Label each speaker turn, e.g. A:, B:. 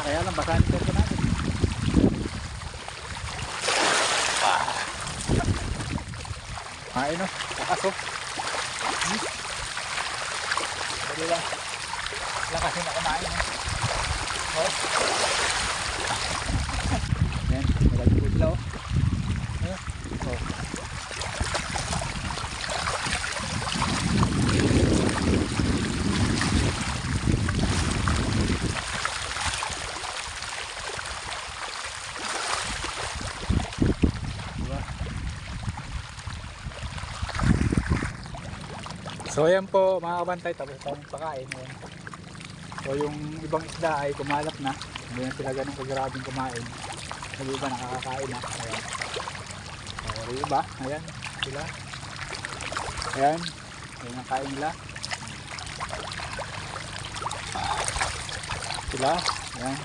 A: Kaya lang basahan ito natin. Kain o. Lakas o. Dali lang. Lakasin na kumain o. O. Yan. Malagpud lang o. Ayan. O. So ayan po mga kabantay, tapos tayong pakain. Ayan. So yung ibang isda ay kumalap na. Hindi na sila ganun kagrabing kumain. Yung iba nakakakain na. Ayan. So yung iba, ayan sila. Ayan. Ayan ang kain nila. Sila. Ayan.